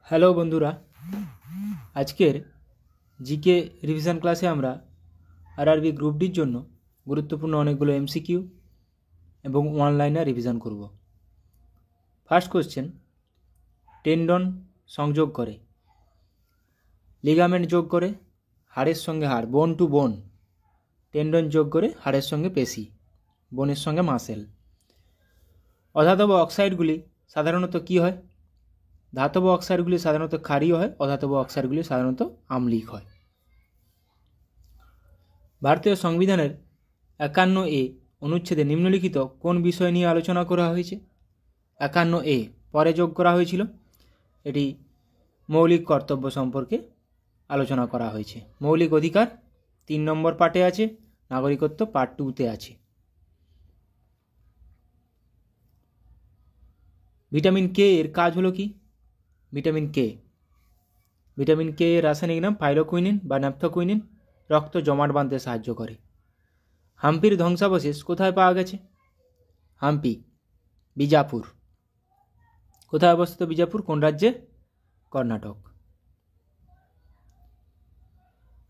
Hello বন্ধুরা, আজকের GK revision ক্লাসে আমরা আরআরবি গ্রুপ ডির জন্য গুরুত্বপূর্ণ অনেকগুলো এমসিকিউ এবং ওয়ান লাইনার রিভিশন করব। ফার্স্ট কোশ্চেন, টেন্ডন সংযোগ করে, লিগামেন্ট যোগ করে হাড়ের সঙ্গে হাড়, বোন টু বোন। টেন্ডন যোগ করে হাড়ের সঙ্গে পেশি, বোনের সঙ্গে মাসেল। অধাতব অক্সাইডগুলি সাধারণত কী হয়? ধাতব অক্সাইডগুলি সাধারণত ক্ষারীয় হয়, অধাতব অক্সাইডগুলি সাধারণত আম্লিক হয়। ভারতীয় সংবিধানের 51A অনুচ্ছেদে নিম্নলিখিত কোন বিষয় নিয়ে আলোচনা করা হয়েছে? 51A পরে যোগ করা হয়েছিল। এটি মৌলিক কর্তব্য সম্পর্কে আলোচনা করা হয়েছে। মৌলিক অধিকার 3 নম্বর পার্টে আছে, নাগরিকত্ব পার্ট 2-তে আছে। ভিটামিন কে এর কাজ হলো কি? ভিটামিন কে এর রাসায়নিক নাম পাইরোকুইনিন বা ন্যাপথোকুইনিন। রক্ত জমাট বাঁধতে সাহায্য করে। হাম্পির ধ্বংসাবশেষ কোথায় পাওয়া গেছে? হাম্পি বিজাপুর। কোথায় অবস্থিত বিজাপুর? কোন রাজ্যে? কর্ণাটক।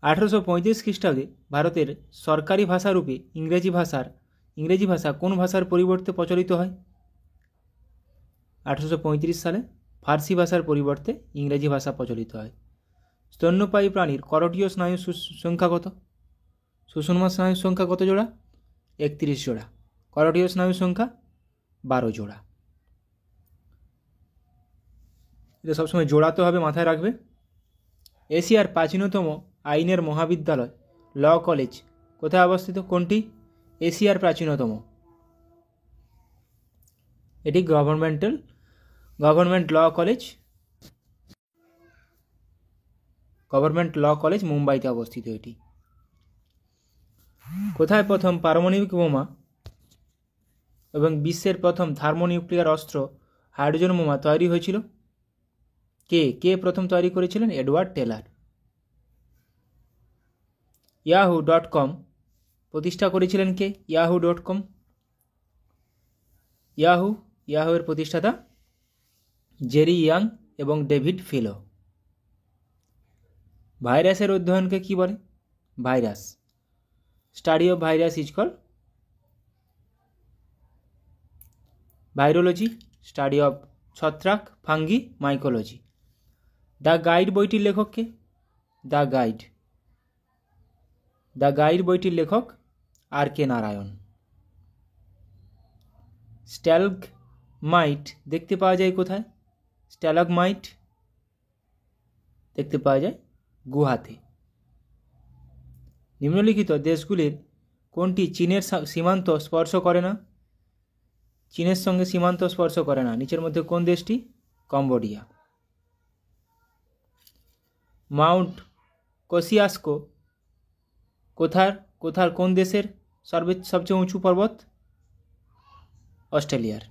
1835 খ্রিস্টাব্দে ভারতের সরকারি ভাষারূপে ইংরেজি ভাষা কোন ভাষার পরিবর্তে প্রচলিত হয়? 1835 সালে ফার্সি ভাষার পরিবর্তে ইংরেজি ভাষা প্রচলিত হয়। স্তন্যপায়ী প্রাণীর করটীয় স্নায়ুর সংখ্যা কত? সুষুম্না স্নায়ুর সংখ্যা কত জোড়া? 31 জোড়া। করটীয় স্নায়ুর সংখ্যা 12 জোড়া। এটা সবসময় জোড়াতে হবে, মাথায় রাখবে। এশিয়ার প্রাচীনতম আইনের মহাবিদ্যালয় ল কলেজ কোথায় অবস্থিত? কোনটি? এশিয়ার প্রাচীনতম, এটি গভর্নমেন্ট ল কলেজ মুম্বাইতে অবস্থিত। এটি কোথায় প্রথম পারমাণবিক বোমা এবং বিশ্বের প্রথম থার্মোনিউক্লিয়ার অস্ত্র হাইড্রোজেন বোমা তৈরি হয়েছিল? কে প্রথম তৈরি করেছিলেন? Edward teller. yahoo.com প্রতিষ্ঠা করেছিলেন কে? yahoo.com এর প্রতিষ্ঠাতা জেরি ইয়াং এবং ডেভিড ফিলো। ভাইরাসের অধ্যয়নকে কি বলে? Virus. Study of virus is called virology. Study of ছত্রাক, ফাঙ্গি, মাইকোলজি। দ্য গাইড বইটির লেখক কে? দ্য গাইড বইটির লেখক আর কে নারায়ণ। স্ট্যালগমাইট দেখতে পাওয়া যায় কোথায়? স্ট্যালগমাইট দেখতে পাওয়া যায় গুহাতে। নিম্নলিখিত দেশগুলির কোনটি চীনের সীমান্ত স্পর্শ করে না? চীনের সঙ্গে সীমান্ত স্পর্শ করে না। নিচের মধ্যে কোন দেশটি? কম্বোডিয়া। মাউন্ট কোসিয়াস্কো কোন দেশের সবচেয়ে উঁচু পর্বত? অস্ট্রেলিয়ার।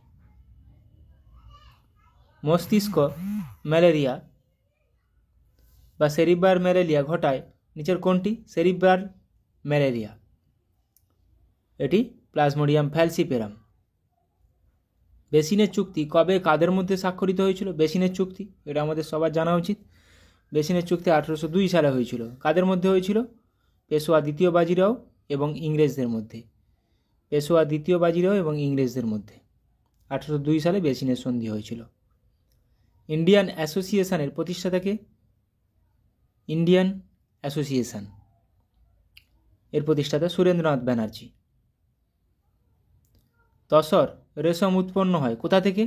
মস্তিষ্ক ম্যালেরিয়া বা সেরিব্রাল ম্যালেরিয়া ঘটায় নিচের কোনটি? সেরিব্রাল ম্যালেরিয়া, এটি প্লাজমোডিয়াম ফ্যালসিপেরাম। বেসিনের চুক্তি কবে কাদের মধ্যে স্বাক্ষরিত হয়েছিল? বেসিনের চুক্তি, এটা আমাদের সবার জানা উচিত। বেসিনের চুক্তি 1802 সালে হয়েছিল। কাদের মধ্যে হয়েছিল? পেশোয়া দ্বিতীয় বাজিরাও এবং ইংরেজদের মধ্যে। 1802 সালে বেসিনের সন্ধি হয়েছিল। ইন্ডিয়ান অ্যাসোসিয়েশনের প্রতিষ্ঠাতাকে? ইন্ডিয়ান অ্যাসোসিয়েশন এর প্রতিষ্ঠাতা সুরেন্দ্রনাথ ব্যানার্জি। তসর রেশম উৎপন্ন হয় কোথা থেকে?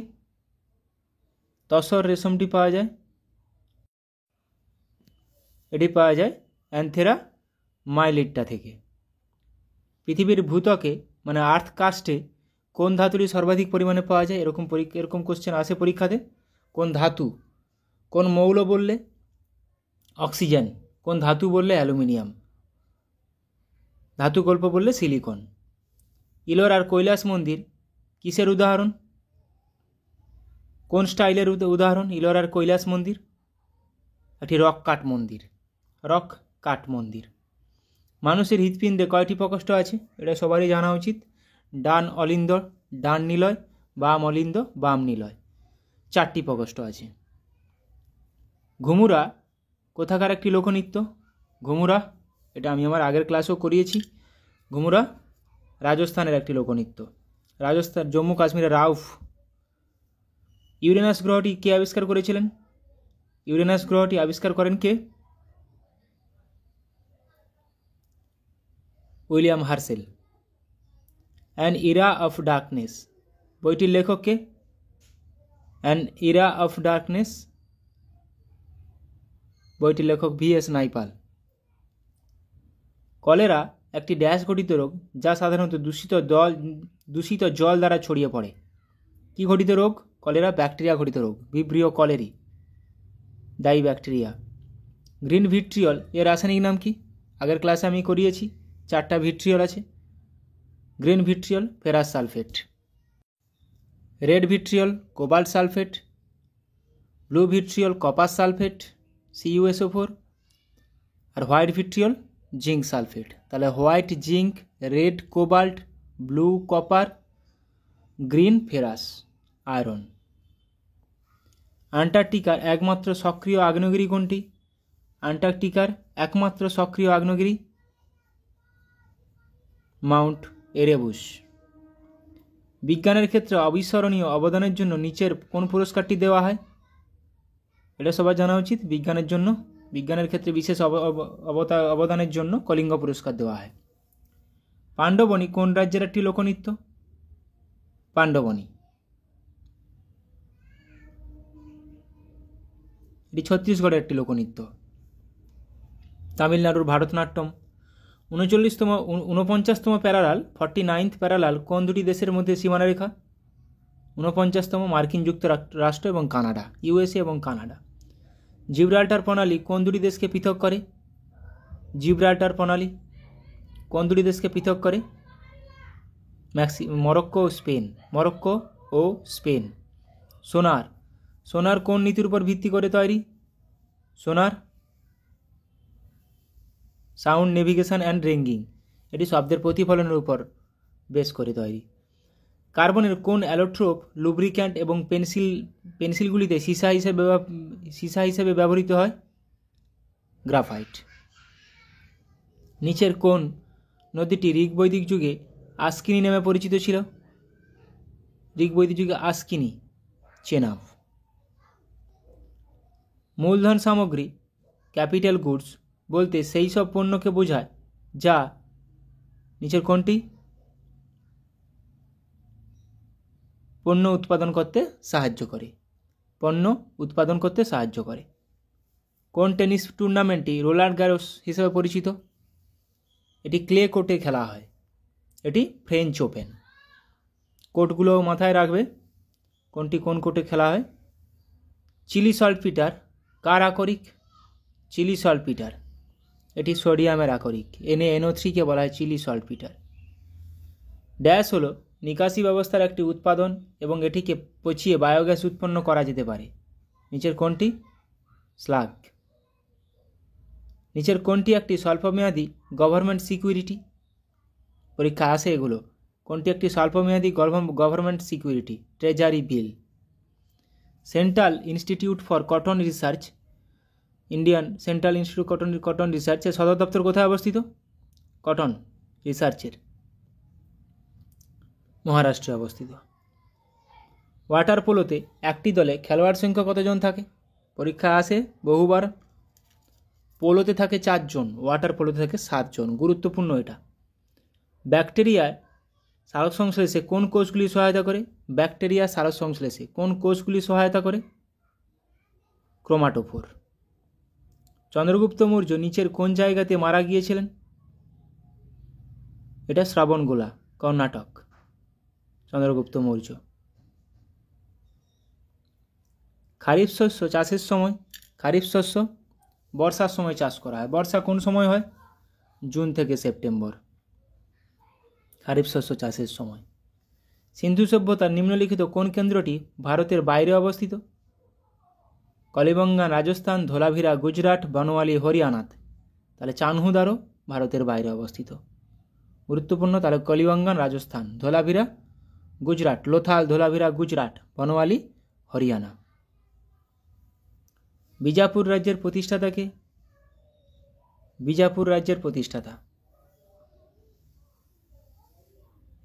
তসর রেশমটি পাওয়া যায়, এটি পাওয়া যায় অ্যান্থেরা মাইলিট্টা থেকে। পৃথিবীর ভূত্বকে মানে আর্থ কাস্টে কোন ধাতুটি সর্বাধিক পরিমাণে পাওয়া যায়? এরকম কোশ্চেন আসে পরীক্ষাতে। কোন ধাতু? কোন মৌল বললে? অক্সিজেন। কোন ধাতু বললে? অ্যালুমিনিয়াম। ধাতুকল্প বললে সিলিকন। ইলোর আর কৈলাস মন্দির কিসের উদাহরণ? কোন স্টাইলের উদাহরণ ইলোর আর কৈলাস মন্দির? এটি রক কাট মন্দির। মানুষের হৃৎপিণ্ডে কয়টি প্রকোষ্ঠ আছে? এটা সবারই জানা উচিত। ডান অলিন্দ, ডান নিলয়, বাম অলিন্দ, বাম নিলয়। 4টি প্রকোষ্ঠ আছে। ঘুমুরা কোথাকার একটি লোকনৃত্য? ঘুমুরা, এটা আমি আমার আগের ক্লাসেও করিয়েছি। ঘুমুরা রাজস্থানের একটি লোকনৃত্য। রাজস্থান, জম্মু কাশ্মীরের রাউফ। ইউরেনাস গ্রহটি কে আবিষ্কার করেছিলেন? ইউরেনাস গ্রহটি আবিষ্কার করেন কে? William Herschel. An era of darkness বইটির লেখক কে? অ্যান ইরা অফ ডার্কনেস বইটির লেখক VS নাইপাল। কলেরা একটি ড্যাশ ঘটিত রোগ যা সাধারণত দূষিত জল দ্বারা ছড়িয়ে পড়ে। কি ঘটিত রোগ? কলেরা ব্যাকটেরিয়া ঘটিত রোগ, ভিব্রিও কলেরি, দায়ী ব্যাকটেরিয়া। গ্রিন ভিট্রিয়ল এর রাসায়নিক নাম কি? আগের ক্লাসে আমি করিয়েছি, 4টা ভিট্রিয়ল আছে। Green vitriol ferrous sulphate, red vitriol cobalt sulphate, blue vitriol copper sulphate CuSO4, আর হোয়াইট ভিট্রিয়ল জিঙ্ক সালফেট। তাহলে white zinc, red cobalt, blue copper, green ferrous iron. আন্টার্কটিকার একমাত্র সক্রিয় আগ্নেয়গিরি কোনটি? আন্টার্কটিকার একমাত্র সক্রিয় আগ্নেয়গিরি মাউন্ট এরেবুস। বিজ্ঞানের ক্ষেত্রে অবিস্মরণীয় অবদানের জন্য নিচের কোন পুরস্কারটি দেওয়া হয়? এটা সবার জানা উচিত। বিজ্ঞানের ক্ষেত্রে বিশেষ অবদানের জন্য কলিঙ্গ পুরস্কার দেওয়া হয়। পাণ্ডবনী কোন রাজ্যের একটি লোকনৃত্য? পাণ্ডবনী এটি ছত্তিশগড়ের একটি লোকনৃত্য। তামিলনাড়ুর ভারতনাট্যম। 49তম প্যারালাল 49th প্যারালাল কোন দুটি দেশের মধ্যে সীমানা রেখা? 49তম মার্কিন যুক্তরাষ্ট্র এবং কানাডা, USA এবং কানাডা। জিব্রাল্টার প্রণালী কোন দুটি দেশকে পৃথক করে? জিব্রাল্টার প্রণালী কোন দুটি দেশকে পৃথক করে? মরক্কো ও স্পেন। সোনার কোন নীতির উপর ভিত্তি করে তৈরি? সোনার সাউন্ড নেভিগেশন অ্যান্ড রিঙ্গিং, এটি শব্দের প্রতিফলনের উপর বেশ করে তৈরি। কার্বনের কোন অ্যালোট্রোপ লুব্রিক্যান্ট এবং পেন্সিলগুলিতে সীসা হিসেবে ব্যবহৃত হয়? গ্রাফাইট। নিচের কোন নদীটি ঋগ্বৈদিক যুগে আস্কিনি নামে পরিচিত ছিল? ঋগ্বৈদিক যুগে আস্কিনি, চেনাব। মূলধন সামগ্রী ক্যাপিটাল গুডস বলতে সেই সব পণ্যকে বোঝায় যা নিচের কোনটি পণ্য উৎপাদন করতে সাহায্য করে? কোন টেনিস টুর্নামেন্টটি রোলার গ্যারোস হিসেবে পরিচিত? এটি ক্লে কোর্টে খেলা হয়, এটি ফ্রেঞ্চ ওপেন। কোর্টগুলো মাথায় রাখবে কোনটি কোন কোর্টে খেলা হয়। চিলি সল্টপিটার কার আকরিক? চিলি সল্টপিটার এটি সোডিয়ামের আকরিক, NaNO3 কে বলা হয় চিলি সল্টপিটার। ড্যাশ হলো নিকাশি ব্যবস্থার একটি উৎপাদন এবং এটিকে পচিয়ে বায়োগ্যাস উৎপন্ন করা যেতে পারে। নিচের কোনটি? স্লাগ। নিচের কোনটি একটি স্বল্পমেয়াদী গভর্নমেন্ট সিকিউরিটি? পরীক্ষা আসে এগুলো। কোনটি একটি স্বল্পমেয়াদী government security? Treasury bill. Central institute for cotton research, Indian central institute cotton রিসার্চের সদর দপ্তর কোথায় অবস্থিত? কটন রিসার্চের মহারাষ্ট্রে অবস্থিত। ওয়াটার পোলোতে একটি দলে খেলোয়াড় সংখ্যা কতজন থাকে? পরীক্ষা আসে বহুবার। পোলোতে থাকে 4 জন, ওয়াটার পোলোতে থাকে 7 জন। গুরুত্বপূর্ণ এটা। ব্যাকটেরিয়ায় সালোকসংশ্লেষে কোন কোষগুলি সহায়তা করে? ব্যাকটেরিয়া সালোকসংশ্লেষে কোন কোষগুলি সহায়তা করে? ক্রোমাটোফোর। চন্দ্রগুপ্ত মৌর্য নিচের কোন জায়গাতে মারা গিয়েছিলেন? এটা শ্রাবণগোলা, কর্ণাটক। চন্দ্রগুপ্ত মৌর্য। খারিফ শস্য চাষের সময়, খারিফ শস্য বর্ষার সময় চাষ করা হয়। বর্ষা কোন সময় হয়? জুন থেকে সেপ্টেম্বর। খারিফ শস্য চাষের সময়। সিন্ধু সভ্যতার নিম্নলিখিত কোন কেন্দ্রটি ভারতের বাইরে অবস্থিত? কলিবঙ্গান রাজস্থান, ধোলাভিরা গুজরাট, বনওয়ালি হরিয়ানাত। তাহলে চানহুদারও ভারতের বাইরে অবস্থিত। গুরুত্বপূর্ণ। তাহলে কলিবঙ্গান রাজস্থান, ধোলাভিরা গুজরাট, লোথাল ধোলাভিরা গুজরাট, বনওয়ালি হরিয়ানা। বিজাপুর রাজ্যের প্রতিষ্ঠাতা কে? বিজাপুর রাজ্যের প্রতিষ্ঠাতা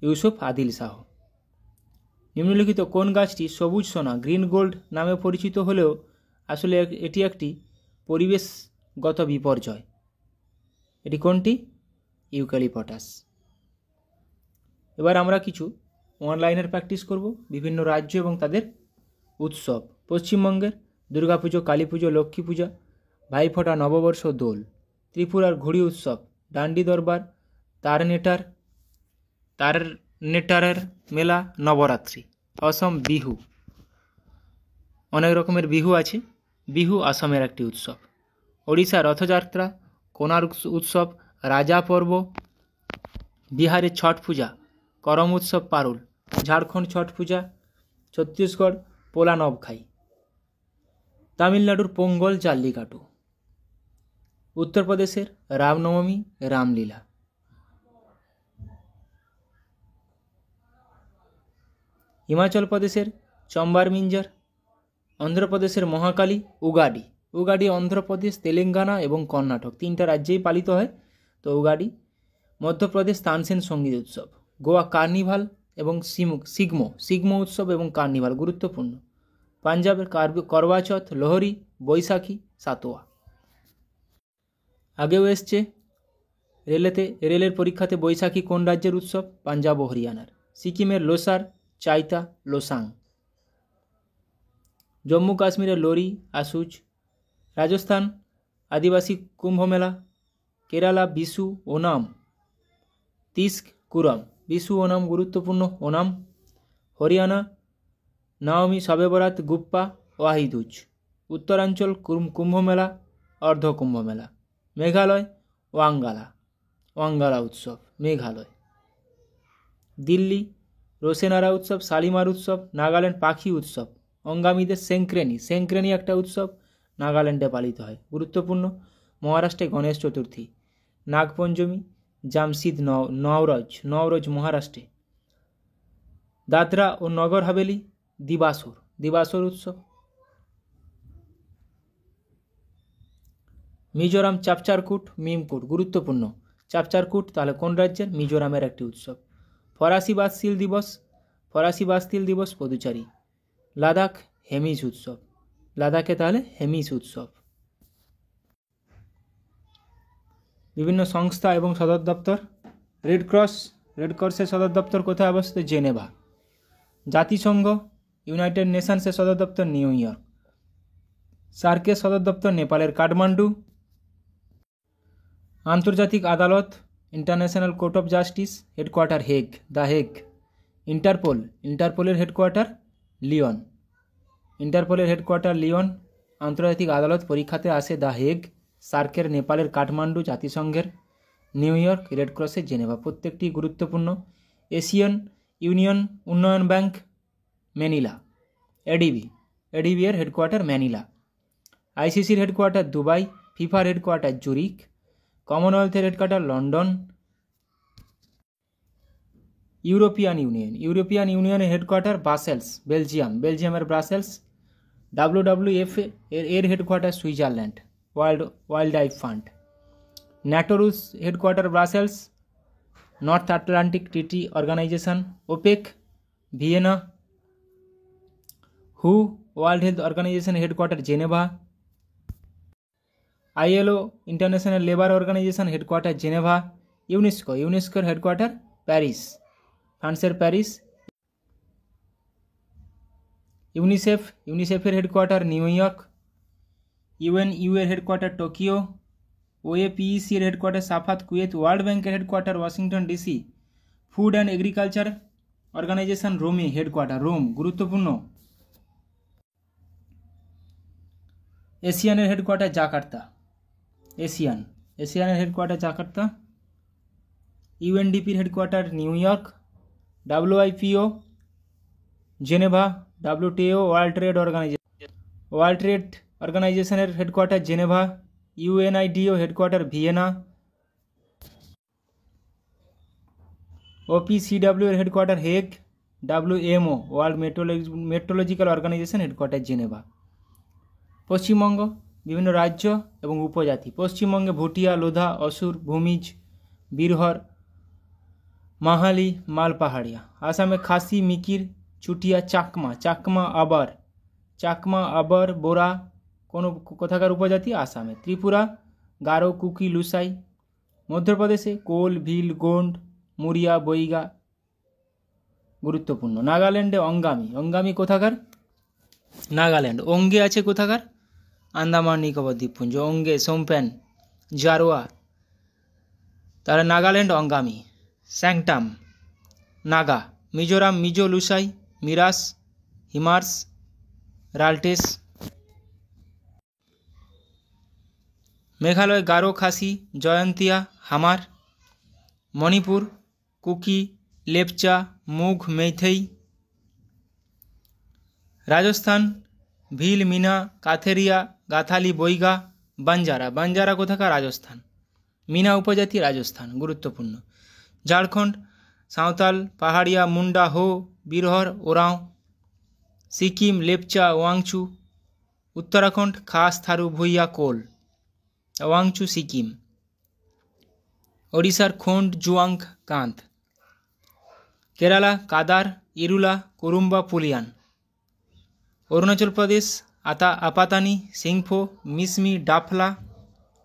ইউসুফ আদিল শাহ। নিম্নলিখিত কোন গাছটি সবুজ সোনা গ্রিন গোল্ড নামে পরিচিত হলেও আসলে এটি একটি পরিবেশগত বিপর্যয়? এটি কোনটি? ইউক্যালিপটাস। এবার আমরা কিছু অনলাইনের প্র্যাকটিস করব। বিভিন্ন রাজ্য এবং তাদের উৎসব। পশ্চিমবঙ্গের দুর্গাপুজো, কালী পুজো, লক্ষ্মী পূজা, ভাইফোঁটা, নববর্ষ, দোল। ত্রিপুরার ঘুড়ি উৎসব, ডান্ডি দরবার, তারনেটারের মেলা, নবরাত্রি। অসম বিহু, অনেক রকমের বিহু আছে। বিহু আসামের একটি উৎসব। ওড়িশা রথযাত্রা, কোণার্ক উৎসব, রাজা পর্ব। বিহারের ছট পূজা, করম উৎসব, পারুল। ঝাড়খণ্ড ছট পূজা। ছত্তিশগড় পোলা নবখাই। তামিলনাড়ুর পোঙ্গল, জাল্লিকাটু। উত্তরপ্রদেশের রামনবমী, রামলীলা। হিমাচল প্রদেশের চম্বার মিঞ্জার। অন্ধ্রপ্রদেশের মহাকালী, উগাডি। উগাডি অন্ধ্রপ্রদেশ, তেলেঙ্গানা এবং কর্ণাটক তিনটা রাজ্যেই পালিত হয়, তো উগাডি। মধ্যপ্রদেশ তানসেন সঙ্গীত উৎসব। গোয়া কার্নিভাল এবং সিগমো উৎসব এবং কার্নিভাল গুরুত্বপূর্ণ। পাঞ্জাবের করওয়া চৌথ, লোহরি, বৈশাখী, সাতোয়া। আগেও এসছে রেলের পরীক্ষাতে বৈশাখী কোন রাজ্যের উৎসব? পাঞ্জাব ও হরিয়ানার। সিকিমের লোসার, চাইতা, লোসাং। জম্মু কাশ্মীরের লোরি, আসুজ। রাজস্থান আদিবাসী কুম্ভ মেলা। কেরালা বিশু, ওনাম, তিস্ক, কুরম। বিশু ওনাম গুরুত্বপূর্ণ। ওনাম। হরিয়ানা নবমী, শবে বরাত, গুপ্পা, ওয়াহিদুজ। উত্তরাঞ্চল কুম্ভ মেলা, অর্ধ কুম্ভ মেলা। মেঘালয় ওয়াঙ্গালা উৎসব, মেঘালয়। দিল্লি রোশেনারা উৎসব, শালিমার উৎসব। নাগাল্যান্ড পাখি উৎসব, অঙ্গামীদের সেঙ্ক্রেনি একটা উৎসব, নাগাল্যান্ডে পালিত হয়, গুরুত্বপূর্ণ। মহারাষ্ট্রে গণেশ চতুর্থী। নাগপঞ্চমী, জামশিদ নওরোজ মহারাষ্ট্রে। দাদরা ও নগর হাভেলি দিবাসর উৎসব। মিজোরাম চাপচারকুট, মিমকুট গুরুত্বপূর্ণ। চাপচারকুট তাহলে কোন রাজ্যের? মিজোরামের একটি উৎসব। ফরাসি বাস্তিল দিবস পদুচারী। লাদাখ হেমিস উৎসব, লাদাখে তাহলে হেমিস উৎসব। বিভিন্ন সংস্থা এবং সদর দপ্তর। রেডক্রসের সদর দপ্তর কোথায় অবস্থিত? জেনেভা। জাতিসংঘ ইউনাইটেড নেশনসের সদর দপ্তর নিউ ইয়র্ক। সার্কের সদর দপ্তর নেপালের কাঠমান্ডু। আন্তর্জাতিক আদালত International Court of Justice headquarter the Hague. ইন্টারপোলের হেডকোয়ার্টার লিওন। আন্তর্জাতিক আদালত পরীক্ষাতে আসে দ্য হেগ। সার্কের নেপালের কাঠমান্ডু, জাতিসংঘের নিউ ইয়র্ক, রেডক্রসের জেনেভা, প্রত্যেকটি গুরুত্বপূর্ণ। এশিয়ান ইউনিয়ন উন্নয়ন ব্যাংক ম্যানিলা। এডিবি এর হেডকোয়ার্টার ম্যানিলা। আইসিসির হেডকোয়ার্টার দুবাই। ফিফার হেডকোয়ার্টার জুরিক। কমনওয়েলথের হেডকোয়ার্টার লন্ডন। ইউরোপিয়ান ইউনিয়নের হেডকোয়ার্টার ব্রাসেলস, বেলজিয়ামের ব্রাসেলস। WWF এর headquarter Switzerland, wild life fund. ন্যাটোরুস headquarter Brussels, North Atlantic Treaty Organization. OPEC Vienna. হু World Health Organization headquarter Geneva. ILO International Labour Organization headquarter Geneva. ইউনেস্কোর headquarter Paris, ফ্রান্সের Paris. ইউনিসেফের headquarter New York. U এর headquarter Tokyo. OAPEC এর headquarter Safat, Kuwait. World ব্যাংকের headquarter Washington DC. Food and agriculture organization রোমে headquarter, Rome গুরুত্বপূর্ণ। এশিয়ানের headquarter Jakarta, এশিয়ানের হেডকোয়ার্টার জাকার্তা। UNDPর headquarter New York. WIPO Geneva. WTO world trade অর্গানাইজেশনের headquarter Geneva. UNIDO headquarter Vienna. OPCW এর headquarter Hague. WMO World Meteorological Organization headquarter Geneva. Paschimbanga বিভিন্ন রাজ্য এবং উপজাতি। পশ্চিমবঙ্গে ভুটিয়া, লোধা, অসুর, ভূমিজ, বীরহর, মাহালি, মালপাহাড়িয়া। আসামে খাসি, মিকির, চুটিয়া, চাকমা আবার বোরা কোনো কোথাকার উপজাতি? আসামে। ত্রিপুরা গারো, কুকি, লুসাই। মধ্যপ্রদেশে কোল, ভিল, গোন্ড, মুরিয়া, বৈগা গুরুত্বপূর্ণ। নাগাল্যান্ডে অঙ্গামি কোথাকার? নাগাল্যান্ড। অঙ্গে আছে কোথাকার? আন্দামান নিকোবর দ্বীপপুঞ্জ। অঙ্গে, সোমপেন, জারোয়া। তাহলে নাগাল্যান্ড অঙ্গামি। স্যাংটাম নাগা। মিজোরাম মিজো, লুসাই, মিরাস, হিমার্স, রাল্টেস। মেঘালয় গারো, খাসি, জয়ন্তিয়া, হামার। মণিপুর কুকি, লেপচা, মুঘ, মেইথেই। রাজস্থান ভিল, মিনা, কাথেরিয়া, গাথালি, বৈগা, বাঞ্জারা কোথাকার? রাজস্থান। মিনা উপজাতি রাজস্থান, গুরুত্বপূর্ণ। ঝাড়খণ্ড সাঁওতাল, পাহাড়িয়া, মুন্ডা, হো, বীরহর, ওরাঁও। সিকিম লেপচা, ওয়াংচু। উত্তরাখণ্ড খাস, থারু, ভুইয়া, কোল, ওয়াংচু, সিকিম। ওড়িশার খোন্ড, জুয়াং, কান্ত। কেরালা কাদার, ইরুলা, কুরুম্বা, পুলিয়ান। অরুণাচল প্রদেশ আপাতানি, সিংফো, মিসমি,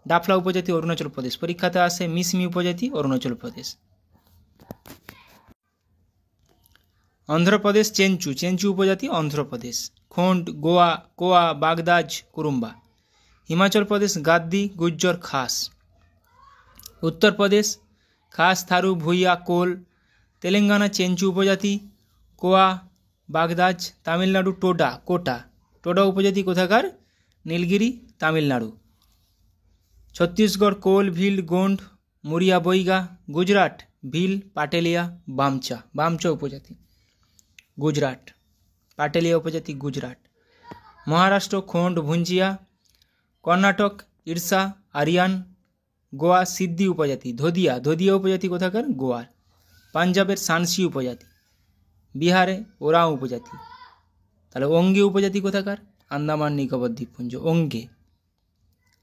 ডাফলা উপজাতি অরুণাচল প্রদেশ। পরীক্ষাতে আসে মিসমি উপজাতি অরুণাচল প্রদেশ। অন্ধ্রপ্রদেশ চেঞ্চু উপজাতি অন্ধ্রপ্রদেশ। খোন্ড, গোয়া, কোয়া, বাগদাজ, কুরুম্বা। হিমাচল প্রদেশ গাদ্দি, গুজ্জর, খাস। উত্তরপ্রদেশ খাস, থারু, ভুইয়া, কোল। তেলেঙ্গানা চেঞ্চু উপজাতি, কোয়া, বাগদাজ। তামিলনাড়ু টোডা উপজাতি কোথাকার? নীলগিরি, তামিলনাড়ু। ছত্তিশগড় কোল, ভিল, গোন্ড, মুরিয়া, বৈগা। গুজরাট ভিল, পাটেলিয়া, বামচা উপজাতি গুজরাট। পাটেলিয়া উপজাতি গুজরাট। মহারাষ্ট্র খোন্ড, ভুঞ্জিয়া। কর্ণাটক ইরসা, আরিয়ান। গোয়া সিদ্ধি উপজাতি ধোদিয়া উপজাতি কোথাকার? গোয়ার। পাঞ্জাবের সানসি উপজাতি। বিহারে ওরাও উপজাতি। তাহলে অঙ্গে উপজাতি কোথাকার? আন্দামান নিকোবর দ্বীপপুঞ্জ। অঙ্গে।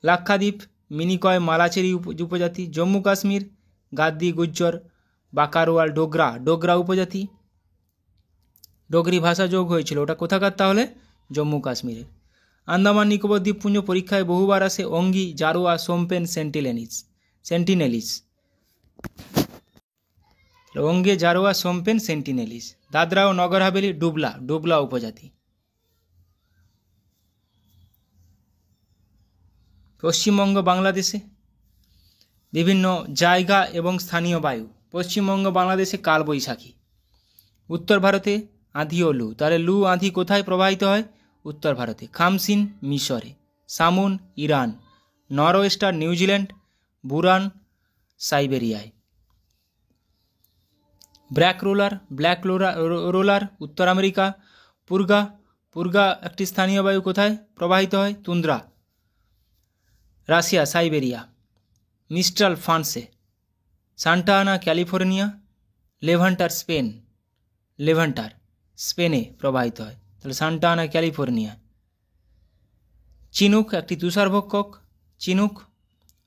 লাক্ষাদ্বীপ মিনিকয়, মালাচেরি উপজাতি। জম্মু কাশ্মীর গাদ্দি, গুজ্জর, বাকারওয়াল, ডোগরা উপজাতি। ডোগরি ভাষা যোগ হয়েছিল, ওটা কোথাকার তাহলে? জম্মু কাশ্মীরের। আন্দামান নিকোবর দ্বীপপুঞ্জ পরীক্ষায় বহুবার আসে। অঙ্গি, জারোয়া, সোমপেন, সেন্টিনেলিস। অঙ্গে, জারোয়া, সোমপেন, সেন্টিনেলিস। দাদরা ও নগর হাভেলি ডুবলা উপজাতি। পশ্চিমবঙ্গ বাংলাদেশে বিভিন্ন জায়গা এবং স্থানীয় বায়ু। পশ্চিমবঙ্গ বাংলাদেশে কালবৈশাখী। উত্তর ভারতে আঁধি ও লু। তাহলে লু আঁধি কোথায় প্রবাহিত হয়? উত্তর ভারতে। খামসিন মিশরে। সামুন ইরান। নরওয়েস্টার নিউজিল্যান্ড। বুরান সাইবেরিয়ায়। ব্ল্যাক রোলার উত্তর আমেরিকা। পুরগা একটি স্থানীয় বায়ু কোথায় প্রবাহিত হয়? Tundra, Russia, Siberia. মিস্ট্রাল ফ্রান্সে। সান্টা আনা ক্যালিফোর্নিয়া। লেভান্টার স্পেনে প্রবাহিত হয়। তাহলে সান্টা আনা ক্যালিফোর্নিয়া। চিনুক একটি তুষারভক্ষক। চিনুক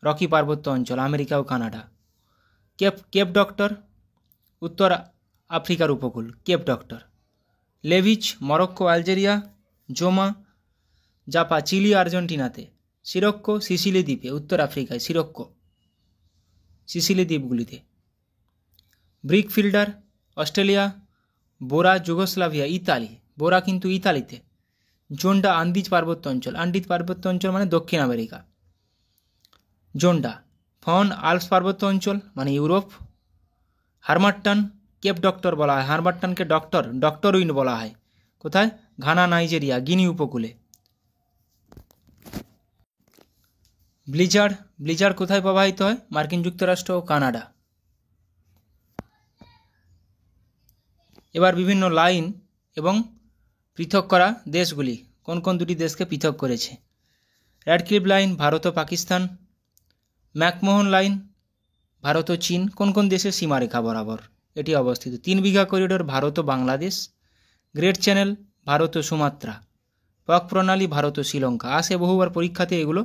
রকি পার্বত্য অঞ্চল, আমেরিকা ও কানাডা। কেপ ডক্টর উত্তর আফ্রিকার উপকূল। Cape Doctor. Leveche Morocco, Algeria. জোমা জাপা, চিলি, আর্জেন্টিনাতে। সিরক্কো সিসিলি দ্বীপে, উত্তর আফ্রিকায়। সিসিলি দ্বীপগুলিতে। Brick fielder Australia. Bora Yugoslavia, Italy. Bora কিন্তু ইতালিতে। জোন্ডা আন্দিজ পার্বত্য অঞ্চল মানে দক্ষিণ আমেরিকা। জোন্ডা। ফন আল্পস পার্বত্য অঞ্চল মানে ইউরোপ। হারমাট্টান কেপ ডক্টর বলা হয়। হারমাট্টানকে ডক্টর উইন্ড বলা হয়। কোথায়? ঘানা, নাইজেরিয়া, গিনি উপকূলে। ব্লিজার্ড কোথায় প্রবাহিত হয়? মার্কিন যুক্তরাষ্ট্র ও কানাডা। এবার বিভিন্ন লাইন এবং পৃথক করা দেশগুলি। কোন কোন দুটি দেশকে পৃথক করেছে? র্যাডক্লিফ লাইন ভারত ও পাকিস্তান। ম্যাকমোহন লাইন ভারত ও চীন। কোন কোন দেশের সীমারেখা বরাবর এটি অবস্থিত? 3 বিঘা করিডোর ভারত ও বাংলাদেশ। গ্রেট চ্যানেল ভারত ও সুমাত্রা। পক প্রণালী ভারত ও শ্রীলঙ্কা, আসে বহুবার পরীক্ষাতে এগুলো।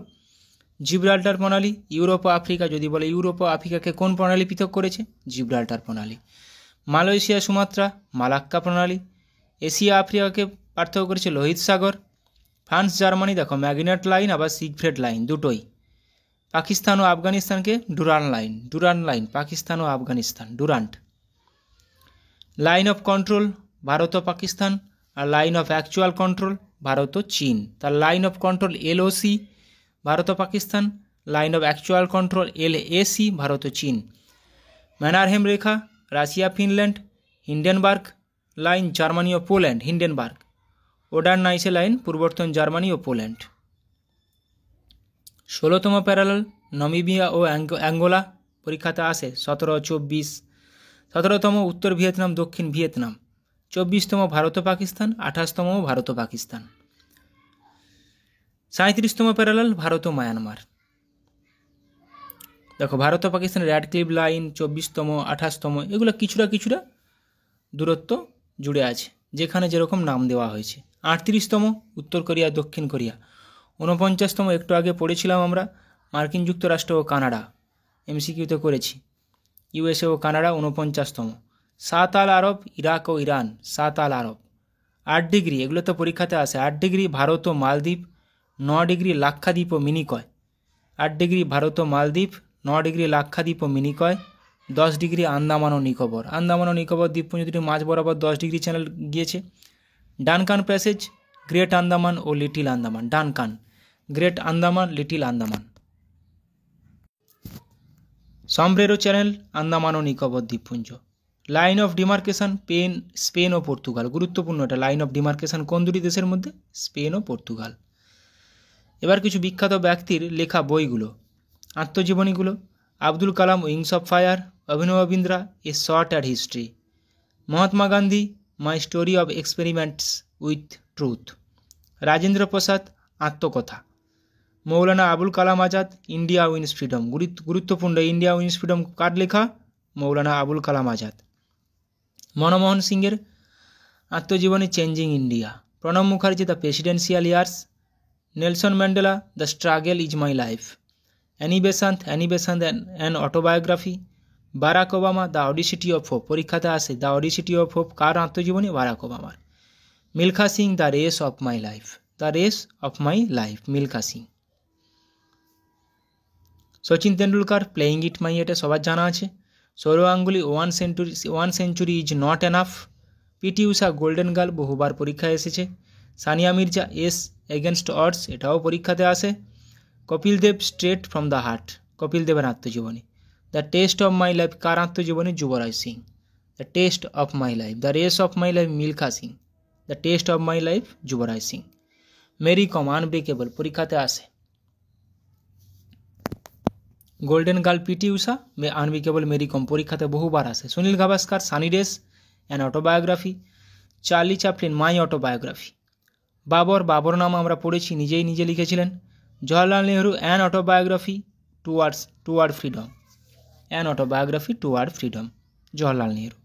জিব্রাল্টার প্রণালী, ইউরোপ ও আফ্রিকা, যদি বলে ইউরোপ ও আফ্রিকাকে কোন প্রণালী পৃথক করেছে? জিব্রাল্টার প্রণালী। মালয়েশিয়া সুমাত্রা, মালাক্কা প্রণালী। এশিয়া আফ্রিকাকে পার্থক্য করেছে লোহিত সাগর। ফ্রান্স জার্মানি দেখো ম্যাগনেট লাইন আবার সিগফ্রেড লাইন দুটোই। পাকিস্তান ও আফগানিস্তানকে ডুরান্ট লাইন পাকিস্তান ও Afghanistan Durand. Line of control Bharat ও পাকিস্তান, আর line of actual control Bharat ও চীন। তার line of control LOC Bharat ও Pakistan, line of actual control LAC Bharat ও চীন। ম্যানারহেম রেখা Russia Finland. Hindenburg line Germany ও পোল্যান্ড হিন্ডেনবার্গ। ওডারনাইসে লাইন পূর্বর্তন জার্মানি ও পোল্যান্ড। 16তম প্যারালাল নামিবিয়া ও অ্যাঙ্গোলা, পরীক্ষাতে আসে 17, 24। 17তম উত্তর ভিয়েতনাম দক্ষিণ ভিয়েতনাম। 24তম ভারত ও পাকিস্তান, 28তম ভারত ও পাকিস্তান। 37তম প্যারালাল ভারত ও মায়ানমার। দেখো ভারত ও পাকিস্তানের র্যাডক্লিফ লাইন 24তম 28তম এগুলো কিছুটা দূরত্ব জুড়ে আছে, যেখানে যেরকম নাম দেওয়া হয়েছে। 38তম উত্তর কোরিয়া দক্ষিণ কোরিয়া। 49তম একটু আগে পড়েছিলাম আমরা মার্কিন যুক্তরাষ্ট্র ও কানাডা, এমসিকিউতে করেছি। ইউএসএ ও কানাডা 49তম। 7 আল আরব ইরাক ও ইরান 7 আল আরব। 8 ডিগ্রি এগুলো তো পরীক্ষাতে আসে। 8 ডিগ্রি ভারত ও মালদ্বীপ। 9 ডিগ্রি লাক্ষাদ্বীপ ও মিনিকয়। 8 ডিগ্রি ভারত ও মালদ্বীপ, 9 ডিগ্রি লাক্ষাদ্বীপ ও মিনিকয়। 10 ডিগ্রি আন্দামান ও নিকোবর। আন্দামান ও নিকোবর দ্বীপপুঞ্জ দুটি মাঝ বরাবর 10 ডিগ্রি চ্যানেল গিয়েছে। ডানকান প্যাসেজ গ্রেট আন্দামান ও little Andaman. Duncan great Andaman little Andaman. Sombrero channel Andaman ও নিকোবর দ্বীপপুঞ্জ। লাইন অফ ডিমার্কেশন স্পেন ও পর্তুগাল। গুরুত্বপূর্ণ এটা, লাইন অফ ডিমার্কেশন কোন দুটি দেশের মধ্যে? স্পেন ও পর্তুগাল। এবার কিছু বিখ্যাত ব্যক্তির লেখা বইগুলো, আত্মজীবনীগুলো। Abdul Kalam wings of fire, Abhinav Bindra a shot at history. Mahatma Gandhi my story of experiments with truth. Rajendra Prasad আত্মকথা। Maulana Abul Kalam Azad India wins freedom. গুরুত্বপূর্ণ, ইন্ডিয়া উইন্স ফ্রিডম কার লেখা? মৌলানা আবুল কালাম আজাদ। মনমোহন সিংয়ের আত্মজীবনী changing India. Pranab Mukherjee the presidential years. Nelson Mandela the struggle is my life. Annie Besant an autobiography. Barack Obama the audacity of hope, পরীক্ষাতে আসে the audacity of hope কার আত্মজীবনী? Barack ওবামার। Milkha Singh the race of my life. The race of my life Milkha Singh. Sachin Tendulkar playing it my, এটা সবার জানা আছে। Sourav Ganguly one century is not enough. PT Usha golden girl, বহুবার পরীক্ষায় এসেছে। Sania Mirza aces against odds, এটাও পরীক্ষাতে আসে। Kapil Dev straight from the heart, Kapil দেবের আত্মজীবনী। The test of my life কার আত্মজীবনী? Yuvraj Singh. The test of my life. The race of my life Milkha Singh. The test of my life Yuvraj Singh. Mary Kom unbreakable, পরীক্ষাতে আসে। Golden girl PT Usha, unbreakable Mary Kom, পরীক্ষাতে বহুবার আসে। Sunil Gavaskar sunny days an autobiography. Charlie Chaplin my autobiography. Babur নাম আমরা পড়েছি, নিজে লিখেছিলেন। Jawaharlal Nehru an autobiography toward freedom. An autobiography toward freedom, Jawaharlal Nehru.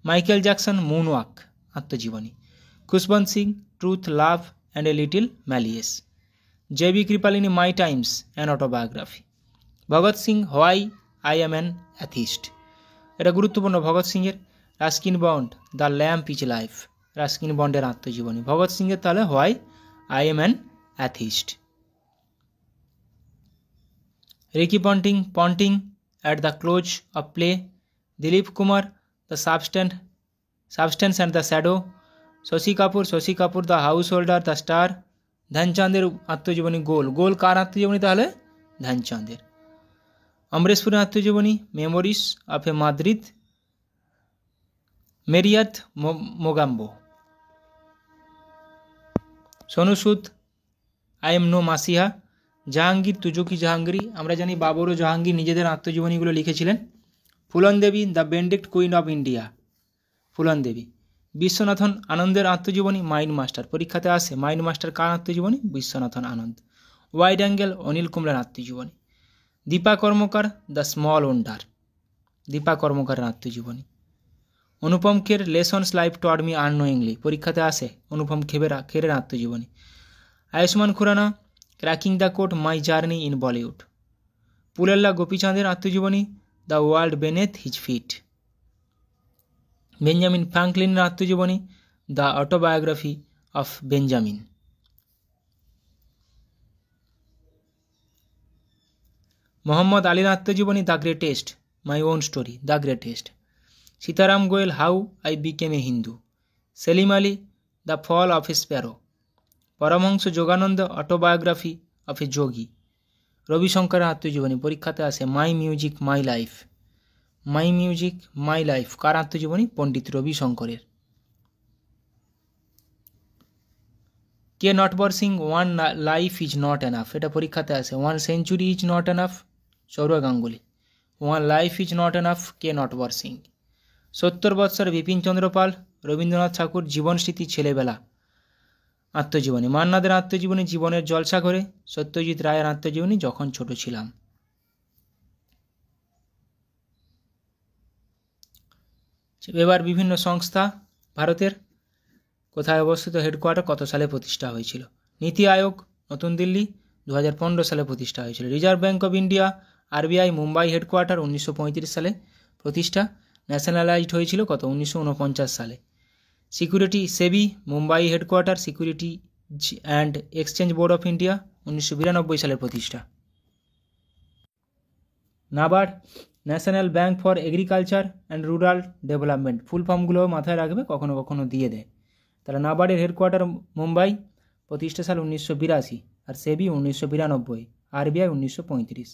Michael Jackson moonwalk, আত্মজীবনী। Khushwant Singh truth love and a little malice. JB Kripalani my times an autobiography. Bhagat Singh why I am an atheist, এটা গুরুত্বপূর্ণ ভগৎ সিংয়ের। Ruskin Bond the lamp is life, Ruskin বন্ডের আত্মজীবনী। ভগৎ সিংয়ের তাহলে why I am an atheist. Ricky Ponting at the close of play. Dilip Kumar the substance and the shadow. Shashi Kapoor the householder the star. ধ্যানচাঁদের আত্মজীবনী goal কার আত্মজীবনী তাহলে? ধ্যানচাঁদের। অমরেশ পুরীর আত্মজীবনী মেমোরিজ অফ এ মাদ্রিদ। মেরিয়াত Mogambo. Sonu Sood I am no messiah. Jahangir Tuzuk i Jahangiri, আমরা জানি বাবর ও জাহাঙ্গীর নিজেদের আত্মজীবনীগুলো লিখেছিলেন। Phoolan Devi the bandit queen of India, Phoolan Devi. Viswanathan আনন্দের আত্মজীবনী মাইন্ড মাস্টার, পরীক্ষাতে আসে। মাইন্ড মাস্টার কার আত্মজীবনী? বিশ্বনাথন আনন্দ। ওয়াইড অ্যাঙ্গেল অনিল কুম্বলের আত্মজীবনী। Dipa Karmakar the small wonder, Dipa কর্মকারের আত্মজীবনী। Anupam Kher lessons life taught me unknowingly, পরীক্ষাতে আসে। অনুপম খেরের আত্মজীবনী। Ayushmann Khurrana, cracking the code, my journey in Bollywood. Pullela গোপীচাঁদের আত্মজীবনী, the world beneath his feet. Benjamin ফ্রাঙ্কলিনের আত্মজীবনী, the autobiography of Benjamin. Muhammad আলীর আত্মজীবনী, the greatest, my own story, the greatest. Sitaram Goel, how I became A Hindu. Salim Ali, the fall of a sparrow. Paramahansa Yogananda, autobiography of a yogi. রবিশঙ্করের আত্মজীবনী, পরীক্ষাতে আসে, my music my life. My music my life কার আত্মজীবনী? পণ্ডিত রবিশঙ্করের। K Natwar Singh, one life is not enough, এটা পরীক্ষাতে আসে। One century is not enough, Sourav Ganguly. One life is not enough, K Natwar Singh. 70 বৎসর, বিপিন চন্দ্র পাল। রবীন্দ্রনাথ ঠাকুর, জীবন স্মৃতি ছেলেবেলা আত্মজীবনী। মান্নাদের আত্মজীবনী, জীবনের জলসাঘরে। সত্যজিৎ রায়ের আত্মজীবনী, যখন ছোট ছিলাম। এবার বিভিন্ন সংস্থা ভারতের কোথায় অবস্থিত, হেডকোয়ার্টার, কত সালে প্রতিষ্ঠা হয়েছিল। নীতি আয়োগ, নতুন দিল্লি, 2015 সালে প্রতিষ্ঠা হয়েছিল। Reserve bank of India, RBI, Mumbai headquarter, 1935 সালে প্রতিষ্ঠা। ন্যাশনালাইজড হয়েছিল কত? 1949 সালে। Security, SEBI, Mumbai headquarter. Security and exchange board of India, 1992 সালে প্রতিষ্ঠা। NABARD, national bank for agriculture and rural development, full ফর্মগুলো মাথায় রাখবে, কখনো কখনো দিয়ে দেয়। তাহলে নাবার্ডের হেডকোয়ার্টার মুম্বাই, প্রতিষ্ঠা সাল 1982, আর SEBI 1992, RBI 1935।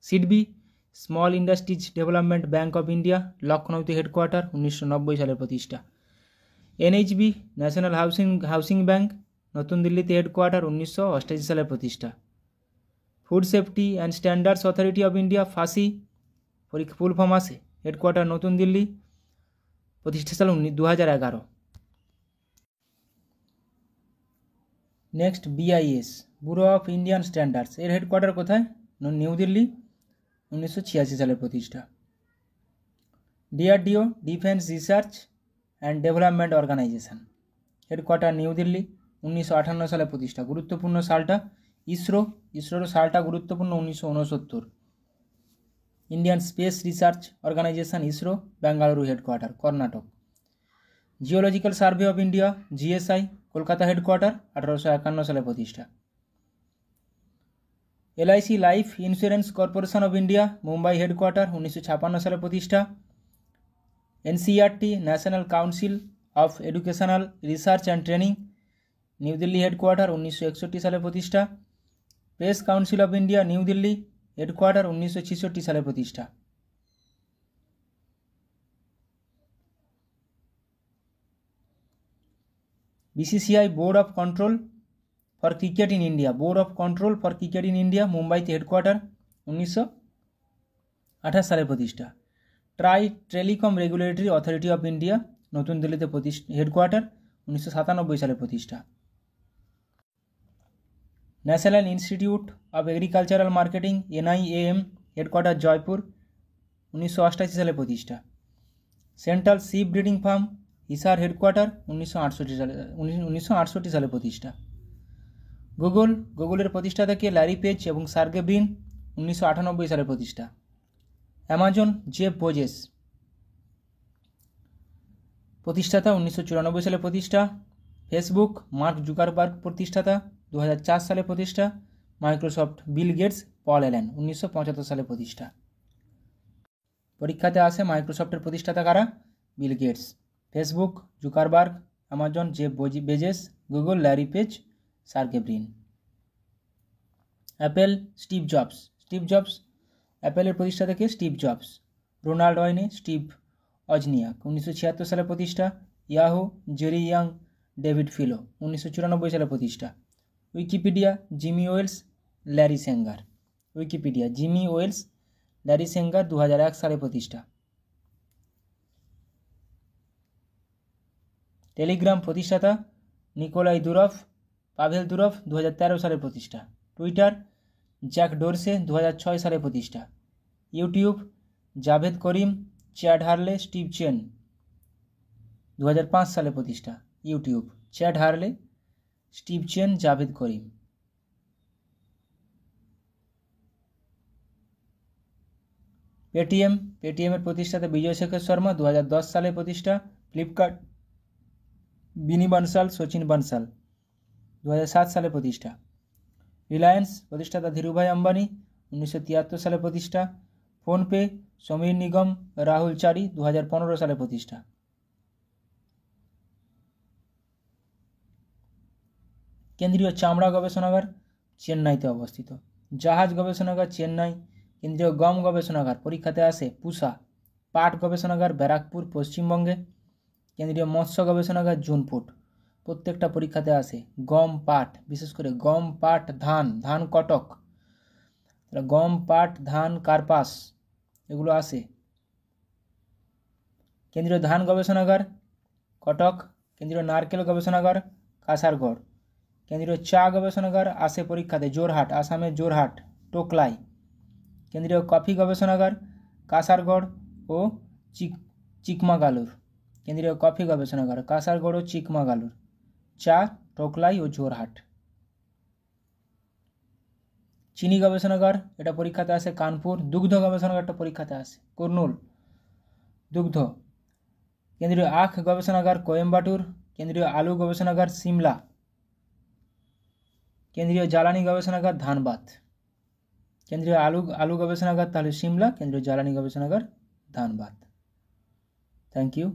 SIDBI, small industries development bank of India, লখনৌতে হেডকোয়ার্টার, 1990 সালের প্রতিষ্ঠা। এনএইচবি, ন্যাশনাল হাউসিং ব্যাঙ্ক, নতুন দিল্লিতে হেডকোয়ার্টার, 1988 সালের প্রতিষ্ঠা। Food safety and standards authority of India, FSSAI, full form আসে, হেডকোয়ার্টার নতুন দিল্লি, প্রতিষ্ঠা সাল 2011। Next BIS, bureau of Indian standards, এর হেডকোয়ার্টার কোথায়? নিউ দিল্লি, 1986 সালের প্রতিষ্ঠা। DRDO, defence research and development organisation, headquarter New Delhi, 1958 সালে প্রতিষ্ঠা। গুরুত্বপূর্ণ সালটা, ইসরোর সালটা গুরুত্বপূর্ণ, 1969। Indian space research organisation, ISRO, Bengaluru headquarter, Karnataka. Geological survey of India, GSI, Kolkata headquarter, 1851 সালে প্রতিষ্ঠা। LIC life insurance corporation of India, Mumbai headquarter, 1956 সালে প্রতিষ্ঠা। NCERT, national council of educational research and training, new Delhi headquarter, 1961 সালে প্রতিষ্ঠা। Press council of India, new Delhi headquarter, 1966 সালে প্রতিষ্ঠা। BCCI, board of control for cricket in India, board of control for cricket in India, মুম্বাইতে headquarter, 1928 সালে প্রতিষ্ঠা। Telecom regulatory authority of India, নতুন দিল্লিতে headquarter, 1997 সালে প্রতিষ্ঠা। National institute of agricultural marketing, NIAM, headquarter Jaipur, 1988 সালে প্রতিষ্ঠা। Central ship breeding farm, Hisar headquarter, 1968 সালে প্রতিষ্ঠা। গুগলের প্রতিষ্ঠাতা কে? ল্যারি পেজ এবং সার্গে ব্রিন, 1998 সালে প্রতিষ্ঠা। অ্যামাজন, জেফ বেজোস, প্রতিষ্ঠাতা, 1994 সালে প্রতিষ্ঠা। ফেসবুক, মার্ক জুকারবার্গ, প্রতিষ্ঠাতা, 2004 সালে প্রতিষ্ঠা। Microsoft, Bill Gates, Paul Allen, 1975 সালে প্রতিষ্ঠা। পরীক্ষাতে আসে, মাইক্রোসফটের প্রতিষ্ঠাতা কারা? Bill Gates. Facebook, Zuckerberg, Amazon, Jeff Bezos, Google, Larry Page, Sergey Brin. Apple, Steve Jobs, অ্যাপেলের প্রতিষ্ঠাতা কে? Steve Jobs. Ronald Wayne, Steve Wozniak, 1976 সালে প্রতিষ্ঠা। Yahoo, Jerry Yang, David Filo, 1994 সালে প্রতিষ্ঠা। Wikipedia, Jimmy Wales, Larry Sanger, 2001 সালে প্রতিষ্ঠা। Telegram প্রতিষ্ঠাতা নিকোলাই দুরভ, পাভেল দুরভ, 2013 সালে প্রতিষ্ঠা। টুইটার, জ্যাক ডোরসে, 2006 সালে প্রতিষ্ঠা। ইউটিউব, জাভেদ করিম, চ্যাড হারলে, স্টিভ চেন, 2005 সালে প্রতিষ্ঠা। ইউটিউব, চ্যাড হারলে, স্টিভ চেন, জাভেদ করিম। পেটিএমের প্রতিষ্ঠাতা বিজয় শেখর শর্মা, 2010 সালে প্রতিষ্ঠা। ফ্লিপকার্ট, বিনি বানসাল, সচিন বানসাল, 2007 সালে প্রতিষ্ঠা। রিলায়েন্স, প্রতিষ্ঠাতা ধীরুভাই আম্বানি, 1973 সালে প্রতিষ্ঠা। ফোনপে, সমীর নিগম, রাহুল চারি, 2015 সালে প্রতিষ্ঠা। কেন্দ্রীয় চামড়া গবেষণাগার চেন্নাইতে অবস্থিত। জাহাজ গবেষণাগার চেন্নাই। কেন্দ্রীয় গম গবেষণাগার পরীক্ষাতে আসে পুসা। পাট গবেষণাগার ব্যারাকপুর, পশ্চিমবঙ্গে। কেন্দ্রীয় মৎস্য গবেষণাগার জুনপুট। প্রত্যেকটা পরীক্ষাতে আসে। গম, পাট, বিশেষ করে গম, পাট, ধান কটক, গম, পাট, ধান, কার্পাস, এগুলো আসে। কেন্দ্রীয় ধান গবেষণাগার কটক। কেন্দ্রীয় নারকেল গবেষণাগার কাসারগড়। কেন্দ্রীয় চা গবেষণাগার আসে পরীক্ষাতে জোরহাট, আসামের জোরহাট, টোকলাই। কেন্দ্রীয় কফি গবেষণাগার কাসারগড় ও চিকমাগালুর। কেন্দ্রীয় কফি গবেষণাগার কাসারগড় ও চিকমাগালুর। চা টোকলাই ও জোরহাট। চিনি গবেষণাগার, এটা পরীক্ষাতে আসে কানপুর। দুগ্ধ গবেষণাগারটা পরীক্ষাতে আসে কুর্নুল, দুগ্ধ। কেন্দ্রীয় আখ গবেষণাগার কোয়েম্বাটুর। কেন্দ্রীয় আলু গবেষণাগার সিমলা। কেন্দ্রীয় জ্বালানি গবেষণাগার ধানবাদ। কেন্দ্রীয় আলু গবেষণাগার তাহলে সিমলা, কেন্দ্রীয় জ্বালানি গবেষণাগার ধানবাদ। Thank you.